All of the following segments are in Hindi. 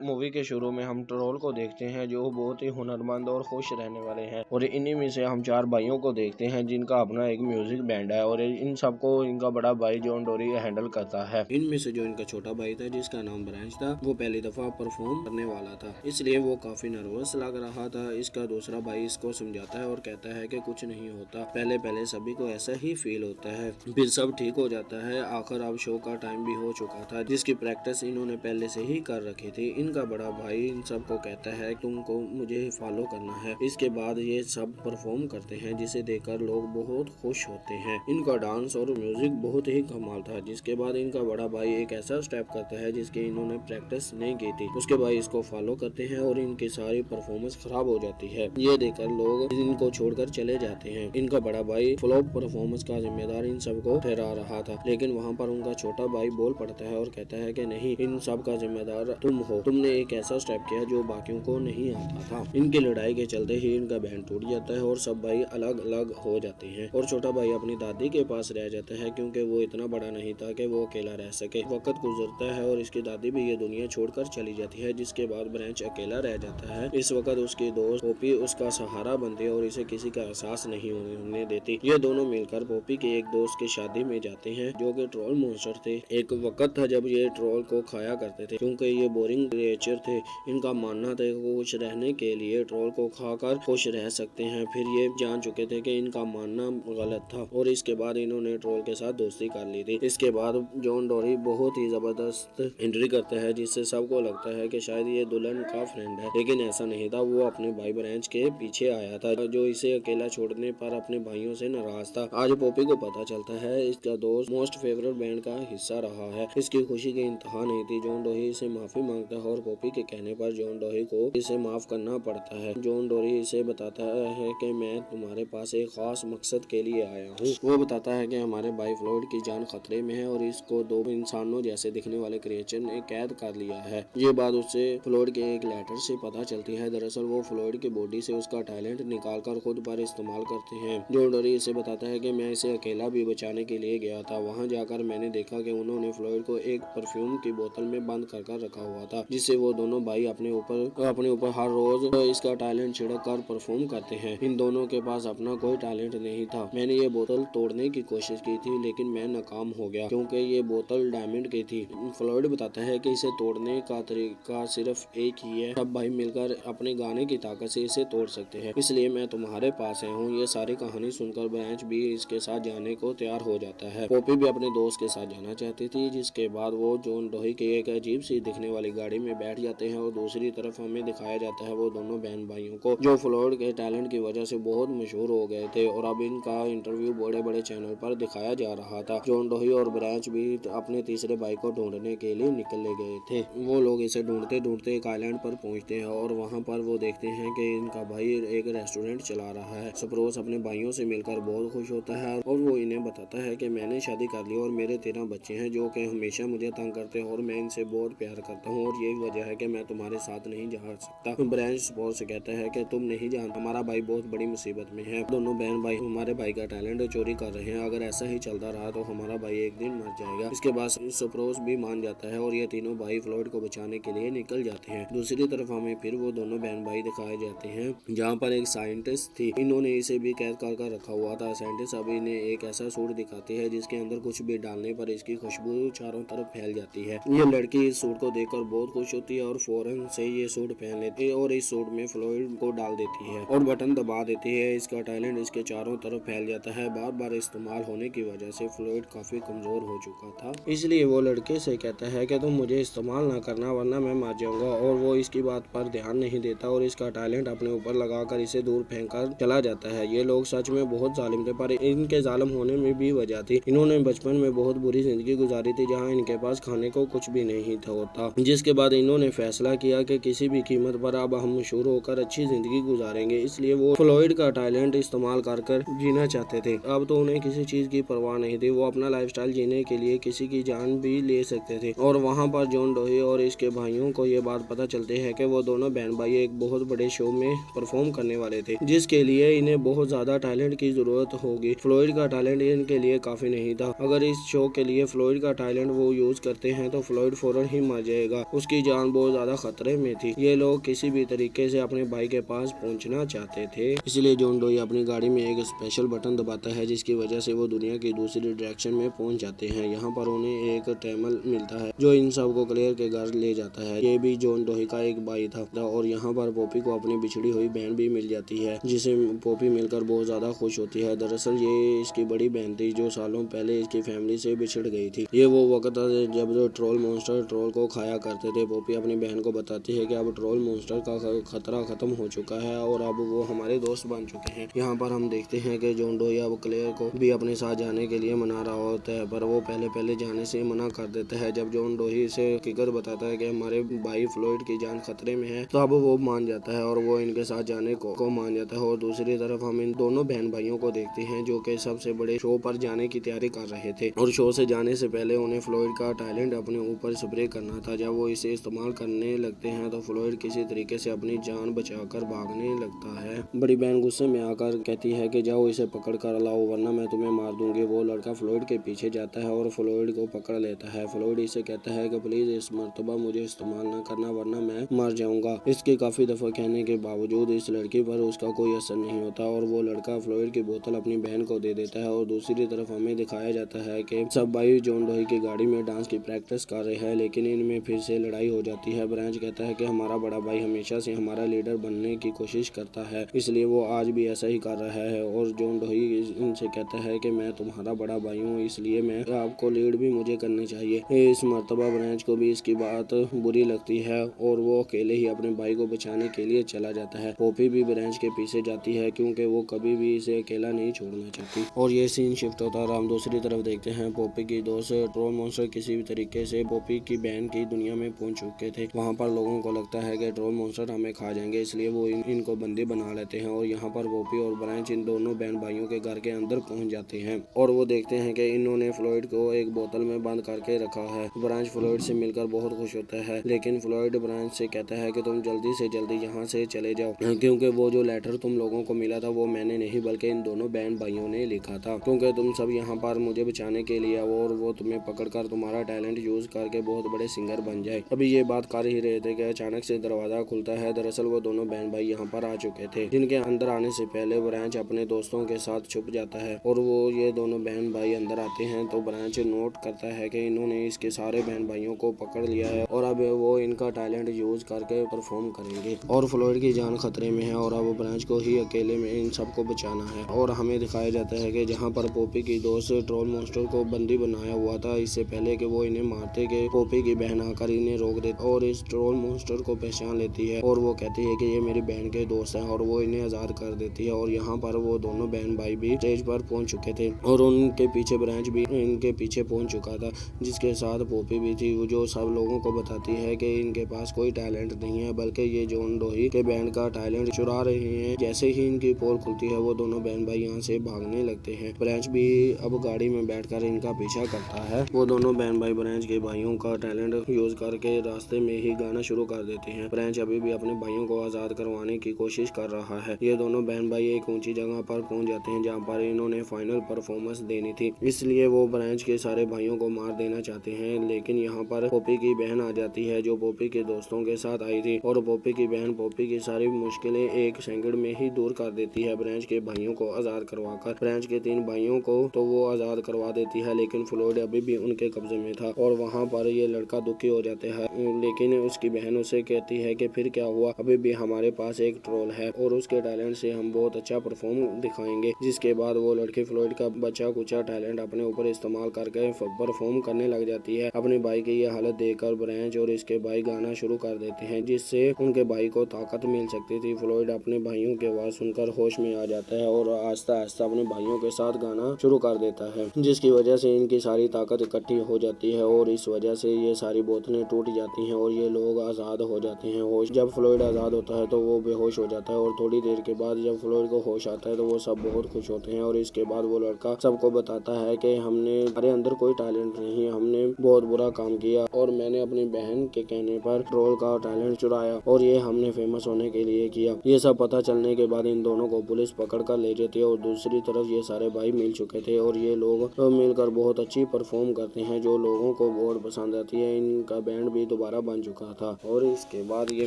मूवी के शुरू में हम ट्रोल को देखते हैं जो बहुत ही हुनरमंद और खुश रहने वाले हैं, और इन्हीं में से हम 4 भाइयों को देखते हैं जिनका अपना एक म्यूजिक बैंड है, और इन सबको इनका बड़ा भाई जॉन डोरी हैंडल करता है। इनमें से जो इनका छोटा भाई था जिसका नाम ब्रांच था, वो पहली दफा परफॉर्म करने वाला था, इसलिए वो काफी नर्वस लग रहा था। इसका दूसरा भाई इसको समझाता है और कहता है कि कुछ नहीं होता, पहले पहले सभी को ऐसा ही फील होता है, फिर सब ठीक हो जाता है। आखिर अब शो का टाइम भी हो चुका था जिसकी प्रैक्टिस इन्होंने पहले से ही कर रखी थी। इनका बड़ा भाई इन सबको कहता है तुमको मुझे फॉलो करना है। इसके बाद ये सब परफॉर्म करते हैं जिसे देखकर लोग बहुत खुश होते हैं। इनका डांस और म्यूजिक बहुत ही कमाल था। जिसके बाद इनका बड़ा भाई एक ऐसा स्टेप करता है जिसकी इन्होंने प्रैक्टिस नहीं की थी। उसके बाद इसको फॉलो करते हैं और इनकी सारी परफॉर्मेंस खराब हो जाती है। ये देखकर लोग इनको छोड़कर चले जाते हैं। इनका बड़ा भाई फ्लॉप परफॉर्मेंस का जिम्मेदार इन सबको ठहरा रहा था, लेकिन वहाँ पर उनका छोटा भाई बोल पड़ता है और कहता है कि नहीं, इन सब का जिम्मेदार तुम हो, तुमने एक ऐसा स्टेप किया जो बाकियों को नहीं आता था। इनकी लड़ाई के चलते ही इनका बैंड टूट जाता है और सब भाई अलग अलग हो जाते हैं, और छोटा भाई अपनी दादी के पास रह जाता है क्योंकि वो इतना बड़ा नहीं था कि वो अकेला रह सके। वक्त गुजरता है और इसकी दादी भी ये दुनिया छोड़कर चली जाती है, जिसके बाद ब्रांच अकेला रह जाता है। इस वक्त उसकी दोस्त पॉपी उसका सहारा बनती है और इसे किसी का एहसास नहीं होने देती। ये दोनों मिलकर पॉपी के एक दोस्त की शादी में जाते हैं जो कि ट्रोल मॉन्स्टर थे। एक वक्त था जब ये ट्रोल को खाया करते थे क्योंकि ये बोरिंग क्रिएचर थे। इनका मानना था कि खुश रहने के लिए ट्रोल को खाकर खुश रह सकते हैं। फिर ये जान चुके थे कि इनका मानना गलत था और इसके बाद इन्होंने ट्रोल के साथ दोस्ती कर ली थी। इसके बाद जॉन डोरी बहुत ही जबरदस्त एंट्री करता है जिससे सबको लगता है कि शायद ये दुल्हन का फ्रेंड है, लेकिन ऐसा नहीं था। वो अपने भाई ब्रांच के पीछे आया था जो इसे अकेला छोड़ने पर अपने भाइयों से नाराज था। आज पॉपी को पता चलता है इसका दोस्त मोस्ट फेवरेट बैंड का हिस्सा रहा है। इसकी खुशी की इंतहा नहीं थी। जॉन डोरी से माफी मांगता है और पॉपी के कहने पर जॉन डोरी को इसे माफ करना पड़ता है। जॉन डोरी इसे बताता है कि मैं तुम्हारे पास एक खास मकसद के लिए आया हूँ। वो बताता है कि हमारे भाई फ्लॉयड की जान खतरे में है और इसको 2 इंसानों जैसे दिखने वाले क्रिएचर ने कैद कर लिया है। ये बात उससे फ्लॉयड के एक लेटर से पता चलती है। दरअसल वो फ्लॉयड की बॉडी से उसका टैलेंट निकाल कर खुद पर इस्तेमाल करते हैं। जॉन डोरी इसे बताता है कि मैं इसे अकेला भी बचाने के लिए गया था। वहाँ जाकर मैंने देखा कि उन्होंने फ्लॉयड को एक परफ्यूम की बोतल में बंद कर रखा हुआ था, जिससे वो दोनों भाई अपने ऊपर हर रोज इसका टैलेंट छिड़क कर परफॉर्म करते हैं। इन दोनों के पास अपना कोई टैलेंट नहीं था। मैंने ये बोतल तोड़ने की कोशिश की थी लेकिन मैं नाकाम हो गया क्योंकि ये बोतल डायमंड की थी। फ्लॉयड बताता है कि इसे तोड़ने का तरीका सिर्फ एक ही है, सब भाई मिलकर अपने गाने की ताकत से इसे तोड़ सकते हैं, इसलिए मैं तुम्हारे पास आया हूँ। ये सारी कहानी सुनकर ब्रांच भी इसके साथ जाने को तैयार हो जाता है। पॉपी भी अपने दोस्त के साथ जाना चाहती थी, जिसके बाद वो जॉन डोरी की एक अजीब सी दिखने वाली गाड़ी में बैठ जाते हैं और दूसरी तरफ हमें दिखाया जाता है वो दोनों बहन भाइयों को जो फ्लॉयड के टैलेंट की वजह से बहुत मशहूर हो गए थे, और अब इनका इंटरव्यू बड़े बड़े चैनल पर दिखाया जा रहा था। जॉन डोरी और ब्रांच भी अपने तीसरे भाई को ढूंढने के लिए निकले गए थे। वो लोग इसे ढूंढते ढूंढते एक आइलैंड पर पहुंचते हैं और वहाँ पर वो देखते हैं कि इनका भाई एक रेस्टोरेंट चला रहा है। सप्रोस अपने भाइयों से मिलकर बहुत खुश होता है और वो इन्हें बताता है कि मैंने शादी कर ली और मेरे 13 बच्चे हैं जो कि हमेशा मुझे तंग करते हैं और मैं इनसे बहुत प्यार करता हूँ और यही वजह है कि मैं तुम्हारे साथ नहीं जा सकता। ब्रांच सप्रोस से कहता है कि तुम नहीं जानते, हमारा भाई बहुत बड़ी मुसीबत में है। दोनों बहन भाई हमारे भाई का टैलेंट चोरी कर रहे हैं। अगर ऐसा ही चलता रहा तो हमारा भाई एक दिन मर जाएगा। इसके बाद सप्रोस भी मान जाता है और ये तीनों भाई फ्लॉयड को बचाने के लिए निकल जाते हैं। दूसरी तरफ हमें फिर वो दोनों बहन भाई दिखाए जाते हैं जहाँ पर एक साइंटिस्ट थी। इन्होंने इसे भी कैद कर रखा हुआ था। साइंटिस्ट अभी इन्हें एक ऐसा सूट दिखाती है जिसके अंदर कुछ भी डालने पर इसकी खुशबू चारों तरफ फैल जाती है। ये लड़की इस सूट को देखकर बहुत खुश होती है और फौरन से ये सूट पहन लेती है और इस सूट में फ्लॉयड को डाल देती है और बटन दबा देती है। इसका टैलेंट इसके चारों तरफ फैल जाता है। बार बार इस्तेमाल होने की वजह से फ्लॉयड काफी कमजोर हो चुका था, इसलिए वो लड़के से कहता है कि तुम मुझे इस्तेमाल ना करना वरना मैं मर जाऊंगा, और वो इसकी बात पर ध्यान नहीं देता और इसका टैलेंट अपने ऊपर लगाकर इसे दूर फेंक कर चला जाता है। ये लोग सच में बहुत जालिम थे, पर इनके जालिम होने में भी वजह थी। इन्होंने बचपन में बहुत बुरी जिंदगी गुजारी थी जहाँ इनके पास खाने को कुछ भी नहीं था, जिसके बाद इन्होंने फैसला किया कि किसी भी कीमत पर अब हम मशहूर होकर अच्छी जिंदगी गुजारेंगे। इसलिए वो फ्लॉयड का टैलेंट इस्तेमाल कर जीना चाहते थे। अब तो उन्हें किसी चीज की परवाह नहीं थी। वो अपना लाइफस्टाइल जीने के लिए किसी की जान भी ले सकते थे। और वहाँ पर जॉन डोरी और इसके भाइयों को ये बात पता चलती है कि वो दोनों बहन भाई एक बहुत बड़े शो में परफॉर्म करने वाले थे, जिसके लिए इन्हें बहुत ज्यादा टैलेंट की जरूरत होगी। फ्लॉयड का टैलेंट इनके लिए काफी नहीं था। अगर इस शो के लिए फ्लॉयड का टैलेंट वो यूज करते हैं तो फ्लॉयड फौरन ही मर जाएगा। उसकी जान बहुत ज्यादा खतरे में थी। ये लोग किसी भी तरीके से अपने भाई के पास पहुंचना चाहते थे। इसलिए जॉन डोई अपनी गाड़ी में एक स्पेशल बटन दबाता है जिसकी वजह से वो दुनिया की दूसरी डायरेक्शन में पहुंच जाते हैं। यहाँ पर उन्हें एक टेमल मिलता है जो इन सबको क्लेयर के घर ले जाता है। ये भी जॉन डोई का एक भाई था और यहाँ पर पॉपी को अपनी बिछड़ी हुई बहन भी मिल जाती है जिसे पॉपी मिलकर बहुत ज्यादा खुश होती है। दरअसल ये इसकी बड़ी बहन थी जो सालों पहले इसकी फैमिली से बिछड़ गई थी। ये वो वक्त था जब जो ट्रोल मॉन्स्टर ट्रोल को खाया करते थे। पॉपी अपनी बहन को बताती है कि अब ट्रोल मॉन्स्टर का खतरा खत्म हो चुका है और अब वो हमारे दोस्त बन चुके हैं। यहाँ पर हम देखते हैं कि जॉन डोई अब क्लेयर को भी अपने साथ जाने के लिए मना रहा होता है, पर वो पहले जाने से मना कर देता है। जब जॉन डोई से हकीकत बताता है कि हमारे भाई फ्लॉयड की जान खतरे में है तो अब वो मान जाता है और वो इनके साथ जाने को मान जाता है। और दूसरी तरफ हम इन दोनों बहन भाइयों को देखते हैं जो कि सबसे बड़े शो पर जाने की तैयारी कर रहे थे और शो से जाने से पहले उन्हें फ्लॉयड का टैलेंट अपने ऊपर स्प्रे करना था। जब वो इसे इस्तेमाल करने लगते हैं तो फ्लॉयड किसी तरीके से अपनी जान बचाकर भागने लगता है। बड़ी बहन गुस्से में आकर कहती है कि जाओ इसे पकड़ कर लाओ वरना मैं तुम्हें मार दूंगी। वो लड़का फ्लॉयड के पीछे जाता है और फ्लॉयड को पकड़ लेता है। फ्लॉयड इसे कहता है कि प्लीज इस मर्तबा मुझे इस्तेमाल न करना वरना मैं मर जाऊंगा। इसके काफी दफा कहने के बावजूद इस लड़की पर उसका कोई असर नहीं होता और वो लड़का फ्लॉयड की बोतल अपनी बहन को दे देता है। और दूसरी तरफ हमें दिखाया जाता है कि सब भाई जॉन डोई की गाड़ी में डांस की प्रैक्टिस कर रहे हैं लेकिन इनमें फिर से लड़ाई हो जाती है। ब्रांच कहता है कि हमारा बड़ा भाई हमेशा से हमारा लीडर बनने की कोशिश करता है इसलिए वो आज भी ऐसा ही कर रहा है और जॉन डोई इनसे कहता है कि मैं तुम्हारा बड़ा भाई हूँ इसलिए मैं आपको लीड भी मुझे करनी चाहिए। इस मर्तबा ब्रांच को भी इसकी बात बुरी लगती है और वो अकेले ही अपने भाई को बचाने के लिए चला जाता है। पॉपी भी ब्रांच के पीछे जाती है क्योंकि वो कभी भी इसे अकेला नहीं छोड़ना चाहती। और ये सीन शिफ्ट होता है। हम दूसरी तरफ देखते हैं पॉपी की दोस्त ट्रोल मॉन्स्टर किसी भी तरीके से पॉपी की बहन की दुनिया में पहुंच चुके थे। वहाँ पर लोगों को लगता है कि ट्रोल मॉन्स्टर हमें खा जाएंगे इसलिए वो इनको बंदी बना लेते हैं और यहाँ पर पॉपी और ब्रांच इन दोनों बहन भाइयों के घर के अंदर पहुंच जाते हैं और वो देखते हैं कि इन्होंने फ्लॉयड को एक बोतल में बंद करके रखा है। ब्रांच फ्लॉयड से मिलकर बहुत खुश होता है लेकिन फ्लॉयड ब्रांच से कहता है कि तुम जल्दी से जल्दी यहाँ से चले जाओ क्योंकि वो जो लेटर तुम लोगों को मिला था वो मैंने नहीं बल्कि इन दोनों बहन भाइयों ने लिखा था क्योंकि तुम सब यहाँ पर मुझे बचाने के लिए और वो तुम्हें पकड़कर तुम्हारा टैलेंट यूज करके बहुत बड़े सिंगर बन जाए। अभी ये बात कर ही रहे थे कि अचानक से दरवाजा खुलता है। दरअसल वो दोनों बहन भाई यहाँ पर आ चुके थे जिनके अंदर आने से पहले ब्रांच अपने दोस्तों के साथ छुप जाता है और वो ये दोनों बहन भाई अंदर आते हैं तो ब्रांच नोट करता है कि इन्होंने इसके सारे बहन भाइयों को पकड़ लिया है और अब वो इनका टैलेंट यूज करके परफॉर्म करेंगे और फ्लॉयड की जान खतरे में है और अब ब्रांच को ही अकेले में इन सबको बचाना है। और हमें दिखाया जाता है कि जहाँ पर पॉपी की दोस्त ट्रोल मॉन्स्टर को बंदी बनाया हुआ था इससे पहले कि वो इन्हें मारते के पॉपी की बहन आकर इन्हें रोक देती और इस ट्रोल मॉन्स्टर को पहचान लेती है और वो कहती है कि ये मेरी बहन के दोस्त हैं और वो इन्हें आजाद कर देती है। और यहाँ पर वो दोनों बहन भाई भी स्टेज पर पहुंच चुके थे और उनके पीछे ब्रांच भी इनके पीछे पहुंच चुका था जिसके साथ पॉपी भी थी जो सब लोगों को बताती है कि इनके पास कोई टैलेंट नहीं है बल्कि ये जॉन डोई के बैंड का टैलेंट चुरा रहे हैं। जैसे ही इनकी पोल खुलती है वो दोनों बहन भाई यहाँ से भागने लगते हैं। ब्रांच भी अब गाड़ी में बैठकर इनका पीछा करता है। वो दोनों बहन भाई ब्रांच के भाइयों का टैलेंट यूज करके रास्ते में ही गाना शुरू कर देते हैं। ब्रांच अभी भी अपने भाइयों को आजाद करवाने की कोशिश कर रहा है। ये दोनों बहन भाई एक ऊंची जगह पर पहुंच जाते हैं जहाँ पर इन्होंने फाइनल परफॉर्मेंस देनी थी इसलिए वो ब्रांच के सारे भाइयों को मार देना चाहते हैं लेकिन यहाँ पर पॉपी की बहन आ जाती है जो पॉपी के दोस्तों के साथ आई थी और पॉपी की बहन पॉपी की सारी मुश्किलें एक सेकंड में ही दूर कर देती है। ब्रांच के भाइयों को आजाद करवाकर ब्रांच के 3 भाइयों को तो वो आजाद करवा देती है लेकिन फ्लॉयड अभी भी उनके कब्जे में था और वहाँ पर ये लड़का दुखी हो जाता है लेकिन उसकी बहन उसे कहती है कि फिर क्या हुआ, अभी भी हमारे पास एक ट्रोल है और उसके टैलेंट से हम बहुत अच्छा परफॉर्म दिखाएंगे। जिसके बाद वो लड़की फ्लॉयड का बचा कुचा टैलेंट अपने ऊपर इस्तेमाल करके परफॉर्म करने लग जाती है। अपने भाई की ये हालत देखकर ब्रांच और इसके भाई गाना शुरू कर देते हैं जिससे उनके भाई को ताकत मिल सकती थी। फ्लॉयड अपने भाइयों की आवाज सुनकर होश में आ जाता है और आहिस्ता आहिस्ता अपने भाइयों के साथ गाना शुरू कर देता है जिसकी वजह से इनकी सारी ताकत इकट्ठी हो जाती है और इस वजह से ये सारी बोतलें टूट जाती हैं और ये लोग आजाद हो जाते हैं। होश जब फ्लॉयड आजाद होता है तो वो बेहोश हो जाता है और थोड़ी देर के बाद जब फ्लॉयड को होश आता है तो वो सब बहुत खुश होते हैं और इसके बाद वो लड़का सबको बताता है कि हमने हमारे अंदर कोई टैलेंट नहीं है, हमने बहुत बुरा काम किया और मैंने अपनी बहन के कहने पर ट्रोल का टैलेंट चुराया और ये हमने फेमस होने के लिए किया। ये सब पता चलने के बाद इन दोनों को पुलिस पकड़ कर ले जाती है और दूसरी तरफ ये सारे भाई मिल चुके थे और ये लोग मिलकर बहुत अच्छी परफॉर्म करते हैं जो लोगों को बहुत पसंद आती है। इनका बैंड भी दोबारा दोबारा बन चुका था और इसके बाद ये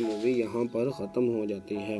मूवी यहाँ पर ख़त्म हो जाती है।